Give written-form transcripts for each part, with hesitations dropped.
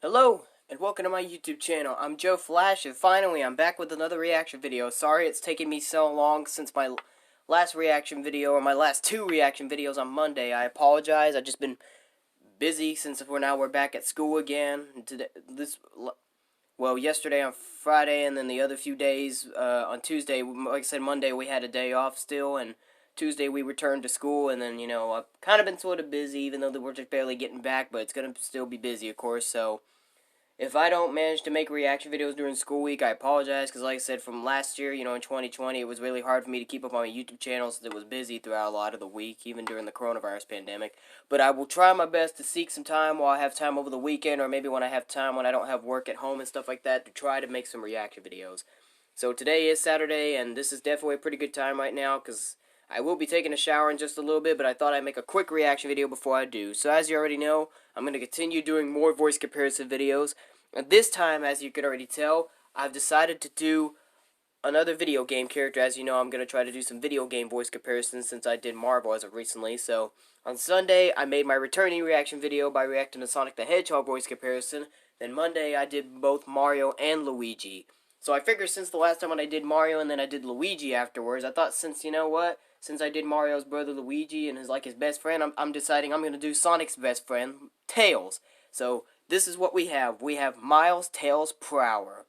Hello, and welcome to my YouTube channel. I'm Joe Flash, and finally I'm back with another reaction video. Sorry it's taken me so long since my last reaction video, or my last two reaction videos on Monday. I apologize, I've just been busy since we're back at school again. Yesterday on Friday, and then the other few days on Tuesday, like I said, Monday we had a day off still, and Tuesday we returned to school, and then, I've kind of been sort of busy, even though we're just barely getting back, but it's going to still be busy, of course, so if I don't manage to make reaction videos during school week, I apologize, because like I said, from last year, in 2020, it was really hard for me to keep up on my YouTube channel since it was busy throughout a lot of the week, even during the coronavirus pandemic. But I will try my best to seek some time while I have time over the weekend, or maybe when I have time when I don't have work at home and stuff like that, to try to make some reaction videos. So today is Saturday, and this is definitely a pretty good time right now, because I will be taking a shower in just a little bit, but I thought I'd make a quick reaction video before I do. So as you already know, I'm going to continue doing more voice comparison videos. And this time, as you can already tell, I've decided to do another video game character. As you know, I'm going to try to do some video game voice comparisons since I did Marvel as of recently. So, on Sunday, I made my returning reaction video by reacting to Sonic the Hedgehog voice comparison. Then Monday, I did both Mario and Luigi. So I figured since the last time when I did Mario and then I did Luigi afterwards, I thought since, since I did Mario's brother Luigi and his best friend, I'm deciding I'm going to do Sonic's best friend, Tails. So, this is what we have. We have Miles, Tails, Prowler.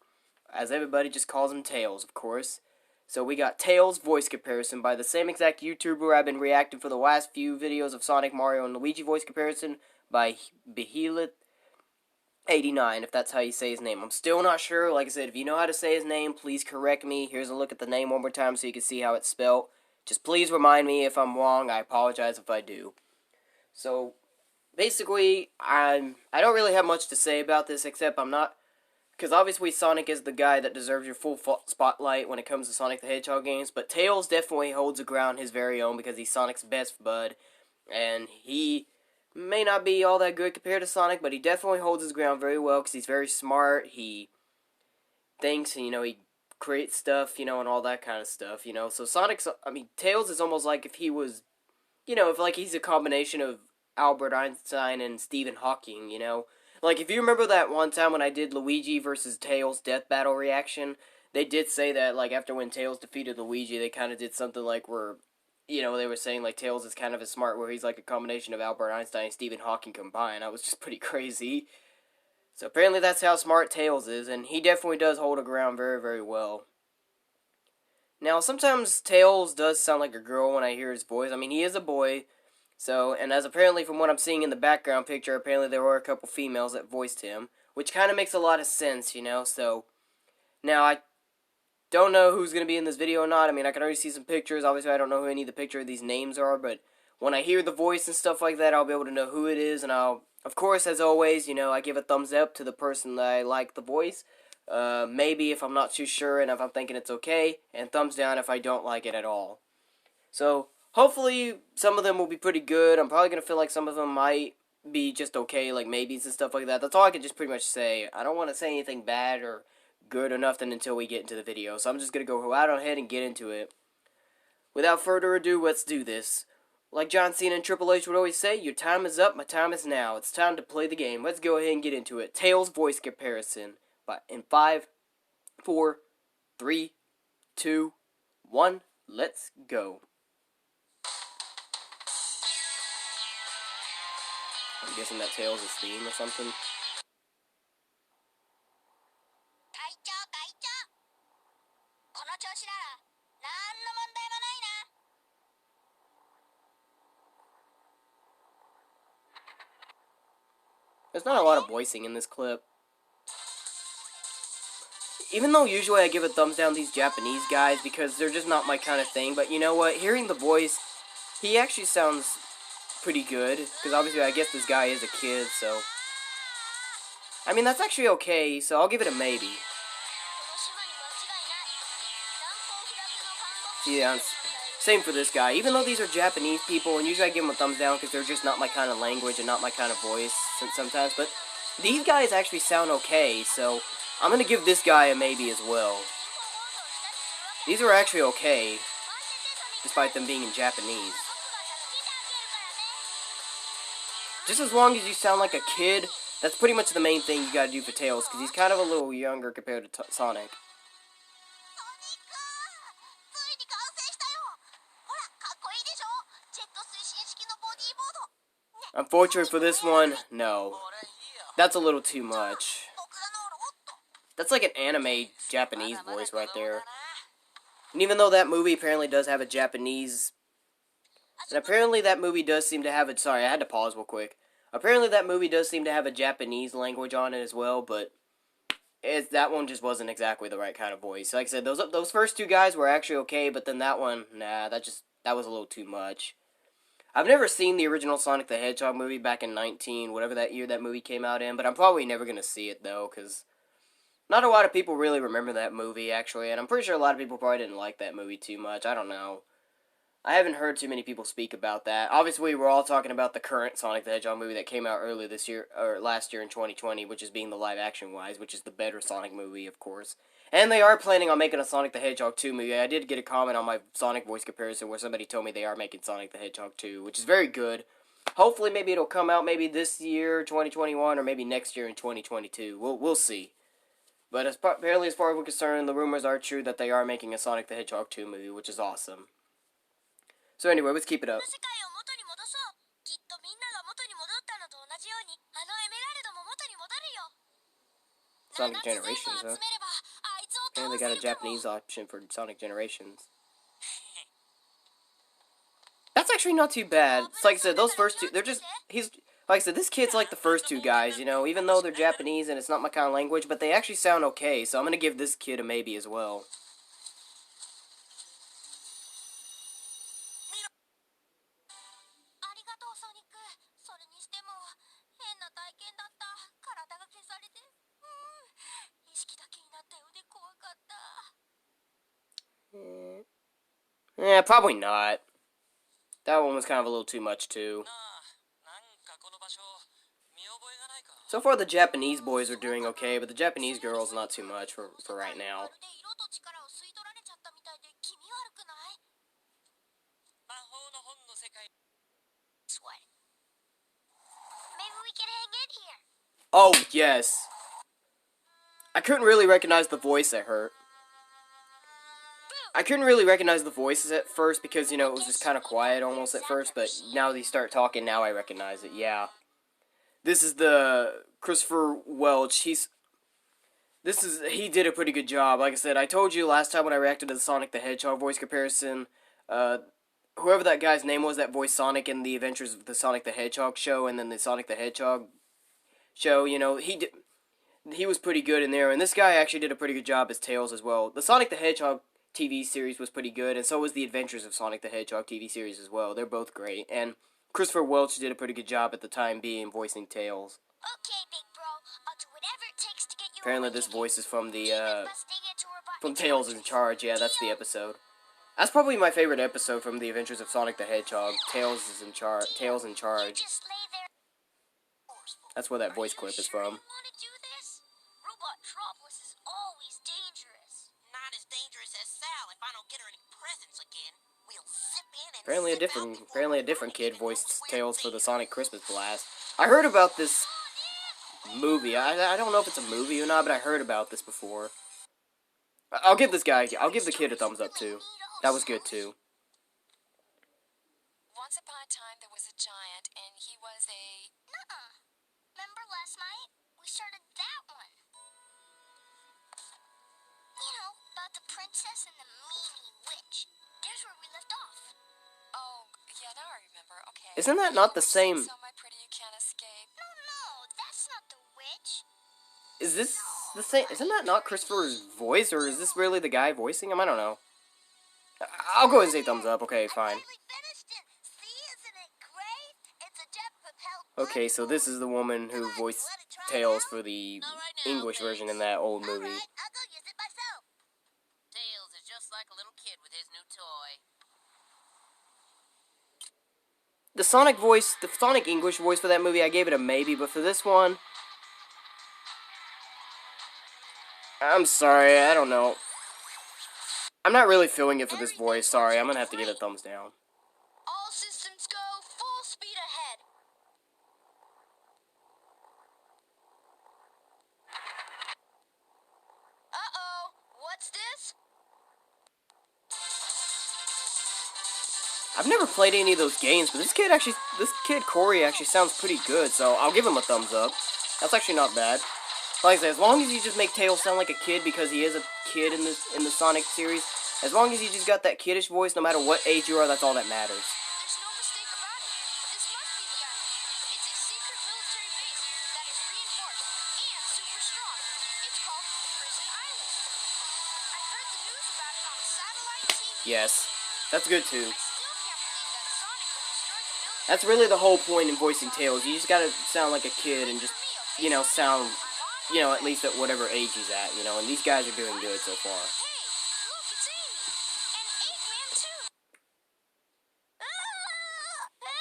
As everybody just calls him Tails, of course. So we got Tails voice comparison by the same exact YouTuber I've been reacting for the last few videos of Sonic, Mario, and Luigi voice comparison by Behelit89, if that's how you say his name. I'm still not sure. Like I said, if you know how to say his name, please correct me. Here's a look at the name one more time so you can see how it's spelled. Just please remind me if I'm wrong. I apologize if I do. So, basically, I don't really have much to say about this, except I'm not, because obviously Sonic is the guy that deserves your full spotlight when it comes to Sonic the Hedgehog games, but Tails definitely holds the ground his very own because he's Sonic's best bud, and he may not be all that good compared to Sonic, but he definitely holds his ground very well because he's very smart, he thinks, and, he creates stuff, and all that kind of stuff, so Tails is almost like if he was, if like he's a combination of Albert Einstein and Stephen Hawking, Like, if you remember that one time when I did Luigi versus Tails death battle reaction, they did say that, like, after when Tails defeated Luigi, they kind of did something like where, they were saying, like, Tails is kind of as smart, where he's like a combination of Albert Einstein and Stephen Hawking combined. That was just pretty crazy. So apparently that's how smart Tails is, and he definitely does hold a ground very, very well. Now, sometimes Tails does sound like a girl when I hear his voice. I mean, he is a boy. So, and as apparently from what I'm seeing in the background picture, apparently there were a couple females that voiced him, which kind of makes a lot of sense, so, now I don't know who's going to be in this video or not. I mean, I can already see some pictures. Obviously, I don't know who any of the picture of these names are, but when I hear the voice and stuff like that, I'll be able to know who it is, and I'll, of course, as always, I give a thumbs up to the person that I like the voice. Maybe if I'm not too sure and if I'm thinking it's okay, and thumbs down if I don't like it at all. So, hopefully, some of them will be pretty good. I'm probably going to feel like some of them might be just okay, like maybes and stuff like that. That's all I can just pretty much say. I don't want to say anything bad or good or nothing until we get into the video. So I'm just going to go right on ahead and get into it. Without further ado, let's do this. Like John Cena and Triple H would always say, your time is up, my time is now. It's time to play the game. Let's go ahead and get into it. Tails voice comparison. In 5, 4, 3, 2, 1, let's go. I'm guessing that Tails' theme or something. There's not a lot of voicing in this clip. Even though usually I give a thumbs down to these Japanese guys because they're just not my kind of thing, but you know what? Hearing the voice, he actually sounds pretty good, because obviously I guess this guy is a kid, so I mean, that's actually okay, so I'll give it a maybe. Yeah, same for this guy. Even though these are Japanese people, and usually I give them a thumbs down because they're just not my kind of language and not my kind of voice sometimes, but these guys actually sound okay, so I'm going to give this guy a maybe as well. These are actually okay, despite them being in Japanese. Just as long as you sound like a kid, That's pretty much the main thing you gotta do for Tails, because he's kind of a little younger compared to Sonic. Unfortunately for this one, no. That's a little too much. That's like an anime Japanese voice right there. And even though that movie apparently does have a Japanese... And apparently that movie does seem to have a... Sorry, I had to pause real quick. Apparently that movie does seem to have a Japanese language on it as well, but... that one just wasn't exactly the right kind of voice. Like I said, those first two guys were actually okay, but then that one, nah, that was a little too much. I've never seen the original Sonic the Hedgehog movie back in whatever that year that movie came out in, but I'm probably never going to see it, though, because not a lot of people really remember that movie, actually, and I'm pretty sure a lot of people probably didn't like that movie too much. I don't know. I haven't heard too many people speak about that. Obviously, we're all talking about the current Sonic the Hedgehog movie that came out earlier this year, or last year in 2020, which is being the live-action-wise, which is the better Sonic movie, of course. And they are planning on making a Sonic the Hedgehog 2 movie. I did get a comment on my Sonic voice comparison where somebody told me they are making Sonic the Hedgehog 2, which is very good. Hopefully, maybe it'll come out maybe this year, 2021, or maybe next year in 2022. We'll see. But apparently, as far as we're concerned, the rumors are true that they are making a Sonic the Hedgehog 2 movie, which is awesome. So anyway, let's keep it up. Sonic Generations, huh? And they got a Japanese option for Sonic Generations. That's actually not too bad. It's like I said, those first two, they're just, like I said, this kid's like the first two guys, you know, even though they're Japanese and it's not my kind of language, but they actually sound okay, so I'm gonna give this kid a maybe as well. Yeah, probably not. That one was kind of a little too much, too. So far, the Japanese boys are doing okay, but the Japanese girls, not too much for right now. Oh, yes. I couldn't really recognize the voice at her. I couldn't really recognize the voices at first because, you know, it was just kind of quiet almost at first, but now they start talking, now I recognize it, yeah. This is the Christopher Welch. He did a pretty good job. Like I said, I told you last time when I reacted to the Sonic the Hedgehog voice comparison, whoever that guy's name was that voiced Sonic in the Adventures of the Sonic the Hedgehog show and then the Sonic the Hedgehog show, you know, he was pretty good in there, and this guy actually did a pretty good job as Tails as well. The Sonic the Hedgehog TV series was pretty good, and so was the Adventures of Sonic the Hedgehog TV series as well. They're both great, and Christopher Welch did a pretty good job at the time being voicing Tails. Okay, big bro. I'll do whatever it takes to get you. Apparently this voice is from from Tails in Charge. Yeah, that's the episode. That's probably my favorite episode from the Adventures of Sonic the Hedgehog. Tails in Charge. That's where that voice clip is from. Apparently a different kid voiced Tails for the Sonic Christmas Blast. I heard about this movie. I don't know if it's a movie or not, but I heard about this before. I'll give the kid a thumbs up too. That was good too. Once upon a time there was a giant and he was a... Nuh-uh. Remember last night? We started that one. You know, about the princess and the meanie witch. There's where we left off. Oh, yeah, now I remember. Okay. Isn't that not the same? So my pretty, you can't escape. No, that's not the witch. Is this the same? Isn't that not Christopher's voice, or is this really the guy voicing him? I don't know. I'll go ahead and say thumbs up. Okay, fine. Okay, so this is the woman who voiced Tails for the English version in that old movie. Tails is just like a little kid with his new toy. The Sonic English voice for that movie, I gave it a maybe, but for this one, I'm sorry, I don't know. I'm not really feeling it for this voice, sorry, I'm gonna have to give it a thumbs down. All systems go, full speed ahead. I've never played any of those games, but this kid Corey actually sounds pretty good, so I'll give him a thumbs up. That's actually not bad. Like I said, as long as you just make Tails sound like a kid, because he is a kid in the Sonic series, as long as you just got that kiddish voice, no matter what age you are, that's all that matters. There's no mistake about it. This must be the island. It's a secret military base that is reinforced and super strong. It's called Prison Island. I heard the news about it on satellite TV. Yes, that's good too. I still can't believe that Sonic would destroy the building. That's really the whole point in voicing Tails. You just gotta sound like a kid and just, sound, at least at whatever age he's at, and these guys are doing good so far. Hey, look, it's Amy. And Eggman, too. Oh, no.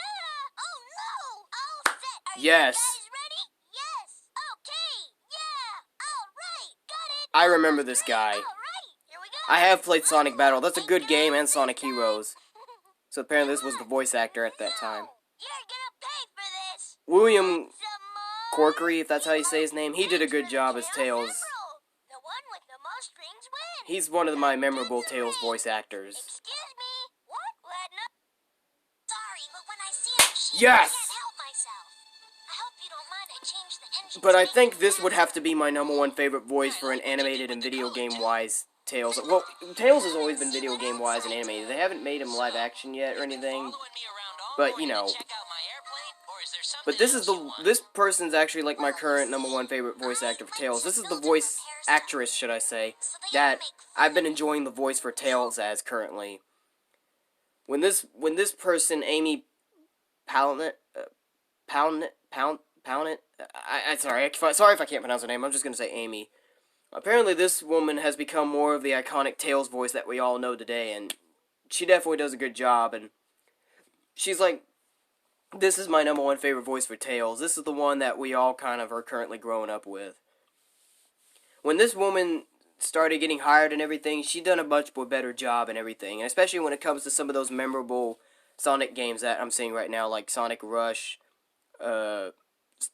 All set. Are Yes. you guys ready? Yes. Okay. Yeah. All right. Got it. I remember this guy. All right. Here we go. I have played Sonic Battle. That's a good game, and Sonic Heroes. So apparently this was the voice actor at that time. You're gonna pay for this. William Some more. Corkery, if that's how you say his name, he did a good job as Tails. The one with the most rings wins. He's one of my memorable Tails voice actors. Excuse me. What? No. Sorry, but when I see a machine, Yes! I can't help myself. I hope you don't mind I changed the engine. But I think this would have to be my #1 favorite voice for an animated and video game-wise Tails. Well, Tails has always been video game-wise and animated. They haven't made him live action yet or anything. But, But this person's actually like my current #1 favorite voice actor for Tails. This is the voice actress, should I say, that I've been enjoying the voice for Tails as currently. When this person, Amy Poundit, sorry if I can't pronounce her name. I'm just gonna say Amy. Apparently, this woman has become more of the iconic Tails voice that we all know today, and she definitely does a good job. And she's like, this is my #1 favorite voice for Tails. This is the one that we all kind of are currently growing up with. When this woman started getting hired and everything, she done a much better job and everything. And especially when it comes to some of those memorable Sonic games that I'm seeing right now, like Sonic Rush,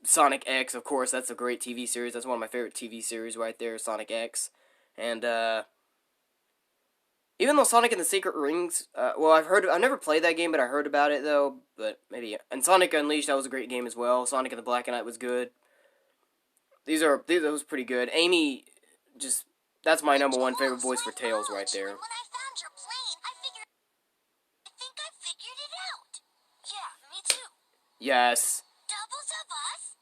Sonic X, of course, that's a great TV series. That's one of my favorite TV series right there, Sonic X. And, even though Sonic and the Secret Rings, I've never played that game, but I heard about it, though, but maybe, and Sonic Unleashed, that was a great game as well. Sonic and the Black Knight was good. Those was pretty good. Amy, that's my #1 favorite voice for Tails right there. When I found your plane, I think I figured it out. Yeah, me too. Yes. Doubles of us.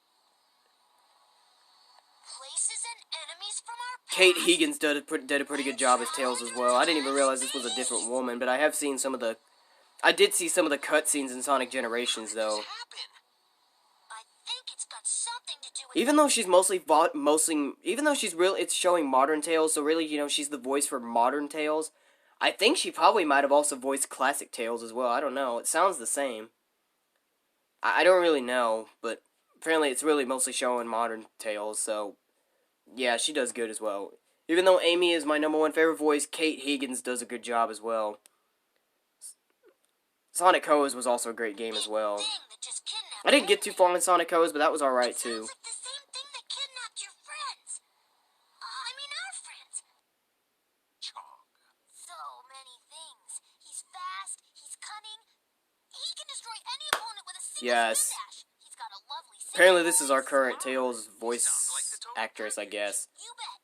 Places and enemies from our past. Kate Higgins did a pretty good job as Tails as well. I didn't even realize this was a different woman, but I did see some of the cutscenes in Sonic Generations, though. I think it's got something to do with Even though she's it's showing modern Tails, so really, she's the voice for modern Tails. I think she probably might have also voiced classic Tails as well. I don't know. It sounds the same. I don't really know, but apparently it's really mostly showing modern Tails, so yeah, she does good as well. Even though Amy is my #1 favorite voice, Kate Higgins does a good job as well. Sonic Hoes was also a great game as well. I didn't get too far in Sonic Hoes, but that was alright too. Like the same thing that kidnapped your friends. Our friends. So many things. He's fast, he's cunning. He can destroy any opponent with a single Yes. spin dash. He's got a lovely Apparently this is our current Tails voice actress, I guess. You bet.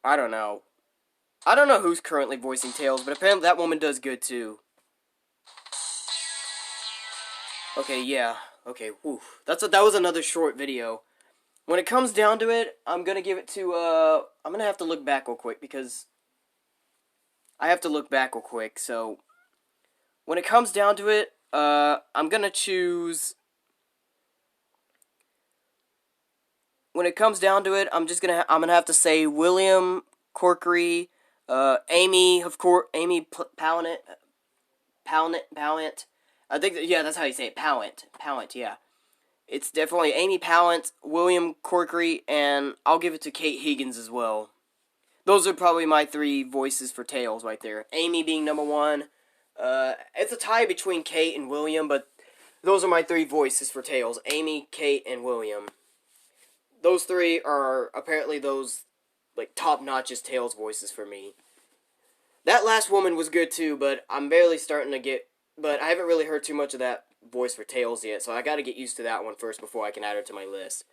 I don't know. I don't know who's currently voicing Tails, but apparently that woman does good too. Okay, yeah. Okay, whew. That was another short video. When it comes down to it, I'm gonna give it to, I'm gonna have to look back real quick, because I have to look back real quick, so when it comes down to it, I'm gonna choose, when it comes down to it, I'm gonna have to say William Corkery, Amy, of course, Amy Powant. I think yeah, that's how you say it. Powant, yeah. It's definitely Amy Powant, William Corkery, and I'll give it to Kate Higgins as well. Those are probably my 3 voices for Tails right there. Amy being #1. It's a tie between Kate and William, but those are my 3 voices for Tails. Amy, Kate, and William. Those 3 are apparently those, like, top-notchest Tails voices for me. That last woman was good too, but I'm barely starting to get but I haven't really heard too much of that voice for Tails yet, so I got to get used to that one first before I can add her to my list.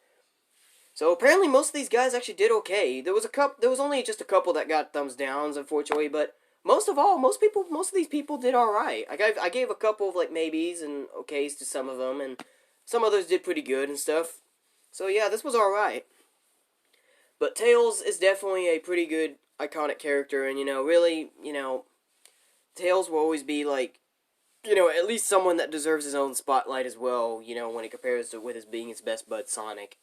So apparently most of these guys actually did okay. There was a couple. There was only just a couple that got thumbs downs, unfortunately. But most of all, most of these people did all right. I gave a couple of like maybes and okays to some of them, and some others did pretty good and stuff. So yeah, this was all right. But Tails is definitely a pretty good iconic character, and really, Tails will always be like, at least someone that deserves his own spotlight as well. When it compares to with his being his best bud Sonic.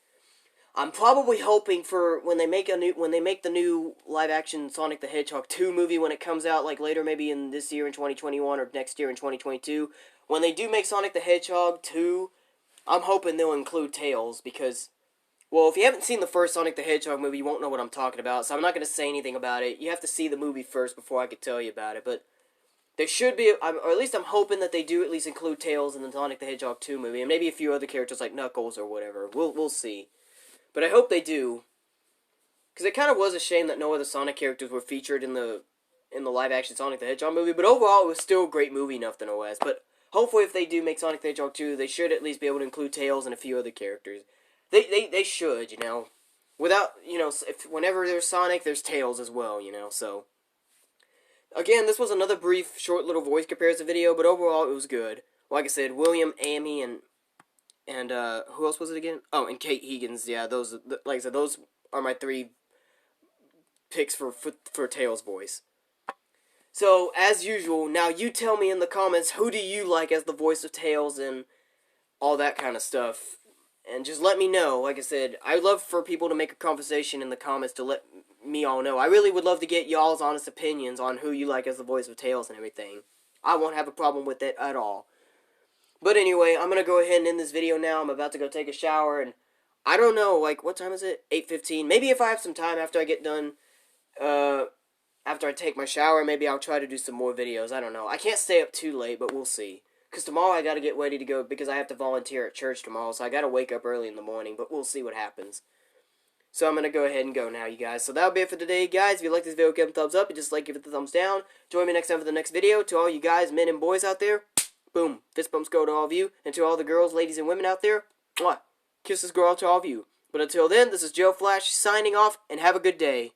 I'm probably hoping for when they make the new live action Sonic the Hedgehog 2 movie when it comes out like later maybe in this year in 2021 or next year in 2022. When they do make Sonic the Hedgehog 2, I'm hoping they'll include Tails because well, if you haven't seen the first Sonic the Hedgehog movie, you won't know what I'm talking about. So I'm not going to say anything about it. You have to see the movie first before I could tell you about it, but there should be, or at least I'm hoping that they do at least include Tails in the Sonic the Hedgehog 2 movie, and maybe a few other characters like Knuckles or whatever. We'll see. But I hope they do, because it kind of was a shame that no other Sonic characters were featured in the live action Sonic the Hedgehog movie. But overall, it was still a great movie nonetheless. But hopefully, if they do make Sonic the Hedgehog 2, they should at least be able to include Tails and a few other characters. They should, Without, if whenever there's Sonic, there's Tails as well, So again, this was another brief, short little voice comparison video, but overall, it was good. Like I said, William, Amy, and who else was it again? Oh, and Kate Higgins. Yeah, those, like I said, those are my three picks for Tails' voice. So, as usual, now you tell me in the comments who do you like as the voice of Tails and all that kind of stuff. And just let me know. Like I said, I'd love for people to make a conversation in the comments to let me all know. I really would love to get y'all's honest opinions on who you like as the voice of Tails and everything. I won't have a problem with it at all. But anyway, I'm going to go ahead and end this video now. I'm about to go take a shower, and I don't know, like, what time is it? 8:15. Maybe if I have some time after I get done, after I take my shower, maybe I'll try to do some more videos. I don't know. I can't stay up too late, but we'll see. Because tomorrow I got to get ready to go because I have to volunteer at church tomorrow, so I got to wake up early in the morning, but we'll see what happens. So I'm going to go ahead and go now, you guys. So that'll be it for today, guys. If you like this video, give it a thumbs up. If you dislike, give it a thumbs down. Join me next time for the next video. To all you guys, men and boys out there, boom, fist bumps go to all of you. And to all the girls, ladies, and women out there, mwah, kisses go out to all of you. But until then, this is Joe Flash signing off, and have a good day.